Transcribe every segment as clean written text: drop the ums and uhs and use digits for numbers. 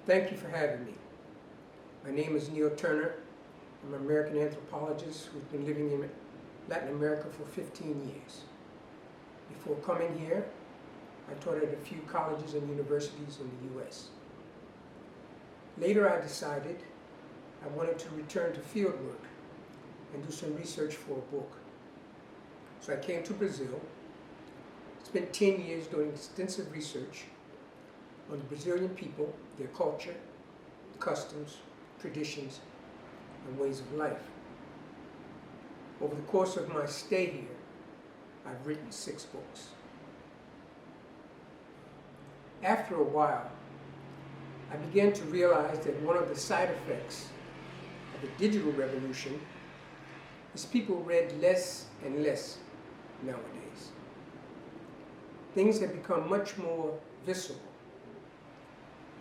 Thank you for having me. My name is Neil Turner. I'm an American anthropologist who's been living in Latin America for 15 years. Before coming here, I taught at a few colleges and universities in the U.S. Later, I decided I wanted to return to field work and do some research for a book. So I came to Brazil, spent 10 years doing extensive research on the Brazilian people, their culture, customs, traditions, and ways of life. Over the course of my stay here, I've written 6 books. After a while, I began to realize that one of the side effects of the digital revolution is people read less and less nowadays. Things have become much more visceral.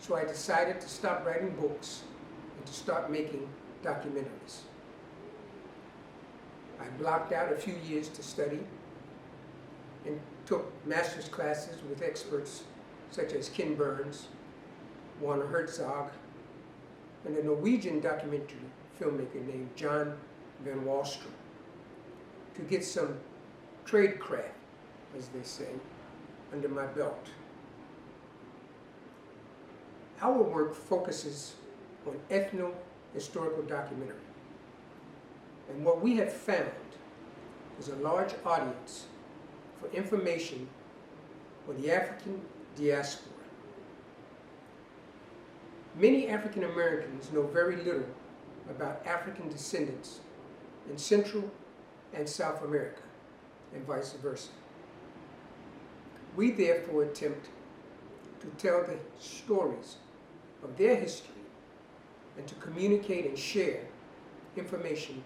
So I decided to stop writing books and to start making documentaries. I blocked out a few years to study and took master's classes with experts such as Ken Burns, Werner Herzog, and a Norwegian documentary filmmaker named John Van Wallstrom to get some tradecraft, as they say, under my belt. Our work focuses on ethno-historical documentary. And what we have found is a large audience for information on the African diaspora. Many African Americans know very little about African descendants in Central and South America, and vice versa. We therefore attempt to tell the stories of their history and to communicate and share information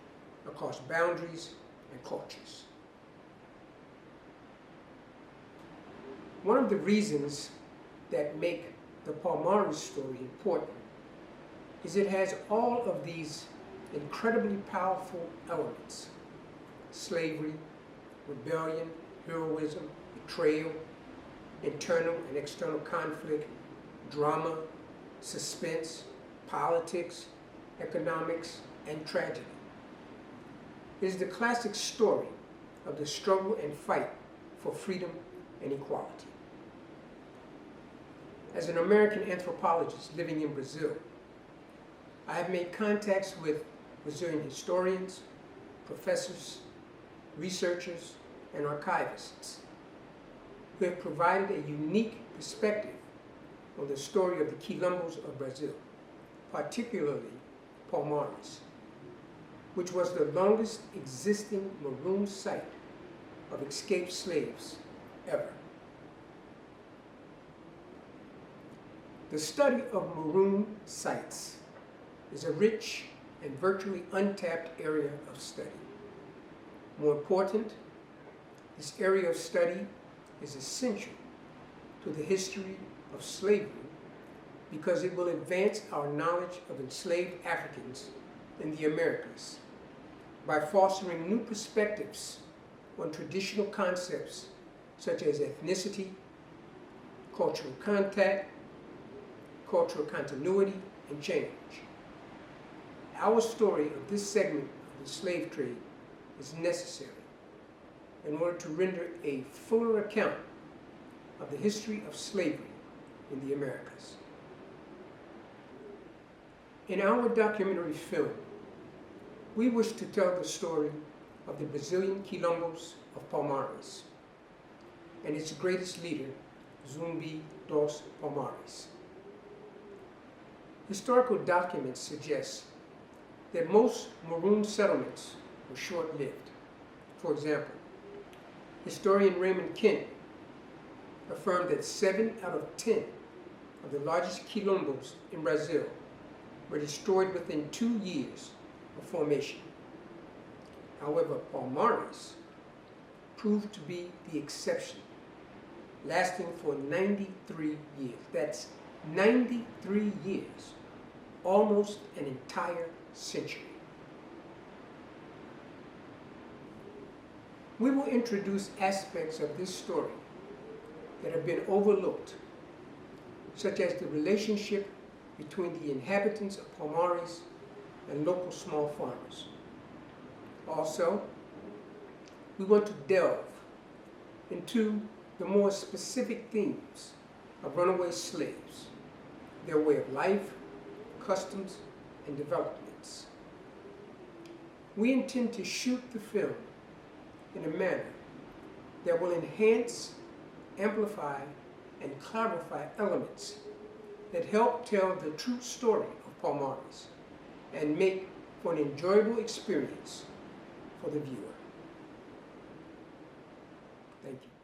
across boundaries and cultures. One of the reasons that make the Palmares story important is it has all of these incredibly powerful elements: slavery, rebellion, heroism, betrayal, internal and external conflict, drama, suspense, politics, economics, and tragedy. It is the classic story of the struggle and fight for freedom and equality. As an American anthropologist living in Brazil, I have made contacts with Brazilian historians, professors, researchers, and archivists who have provided a unique perspective on the story of the Quilombos of Brazil, particularly Palmares, which was the longest existing Maroon site of escaped slaves ever. The study of Maroon sites is a rich and virtually untapped area of study. More important, this area of study is essential to the history of slavery because it will advance our knowledge of enslaved Africans in the Americas by fostering new perspectives on traditional concepts such as ethnicity, cultural contact, cultural continuity, and change. Our story of this segment of the slave trade is necessary in order to render a fuller account of the history of slavery in the Americas. In our documentary film, we wish to tell the story of the Brazilian Quilombos of Palmares and its greatest leader, Zumbi dos Palmares. Historical documents suggest that most Maroon settlements were short-lived. For example, historian Raymond Kent affirmed that 7 out of 10 of the largest Quilombos in Brazil were destroyed within 2 years of formation. However, Palmares proved to be the exception, lasting for 93 years. That's 93 years, almost an entire century. We will introduce aspects of this story that have been overlooked, such as the relationship between the inhabitants of Palmares and local small farmers. Also, we want to delve into the more specific themes of runaway slaves, their way of life, customs, and developments. We intend to shoot the film in a manner that will enhance, amplify, and clarify elements that help tell the true story of Palmares and make for an enjoyable experience for the viewer. Thank you.